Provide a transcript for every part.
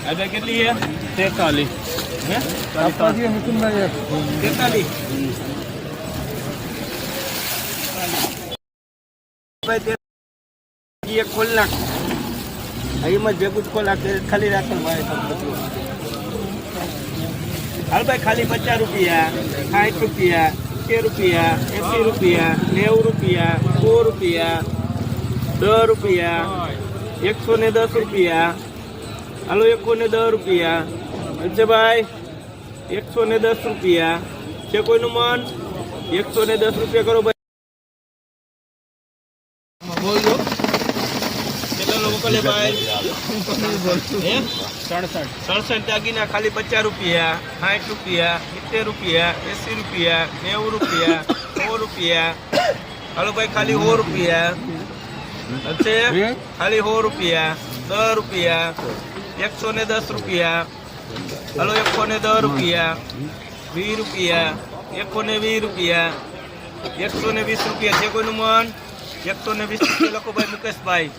अबे कितनी है 43 है 43 ये खोल नाख आई मत बेगुज खोला खाली राख भाई हाल भाई खाली 50 रुपया 60 रुपया 70 रुपया 80 रुपया 90 रुपया 100 रुपया 10 रुपया 110 रुपया हालो 110 रुपया अच्छा भाई 110 रुपया છે કોઈનું મન 110 રૂપિયા કરો ભાઈ બોલજો કેટલા લોકો કરે ભાઈ 67 દાગીના ખાલી 50 રૂપિયા 60 રૂપિયા 70 રૂપિયા 80 રૂપિયા 90 રૂપિયા 100 રૂપિયા હાલો ભાઈ ખાલી 100 રૂપિયા अच्छे खाली 100 रुपया 10 रुपया 110 रुपया हेलो 110 रुपया 20 रुपया 120 रुपया 120 रुपया છે કોઈનું મન 120 રૂપિયા લખો ભાઈ મુકેશભાઈ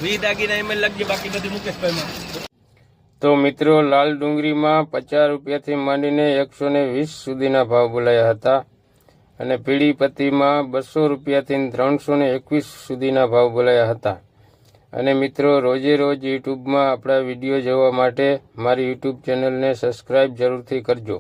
20 દાગીના એમ લખજે બાકી બધું મુકેશભાઈ માં તો મિત્રો લાલ ડુંગળીમાં 50 રૂપિયાથી માંડીને 120 સુધીના ભાવ બોલાયા હતા અને પીળી પત્તીમાં 200 રૂપિયાથી 321 સુધીના ભાવ બોલાયા હતા અને મિત્રો રોજે રોજ યુટ્યુબમાં આપણા વિડીયો જોવા માટે મારી યુટ્યુબ ચેનલને સબસ્ક્રાઇબ જરૂરથી કરજો।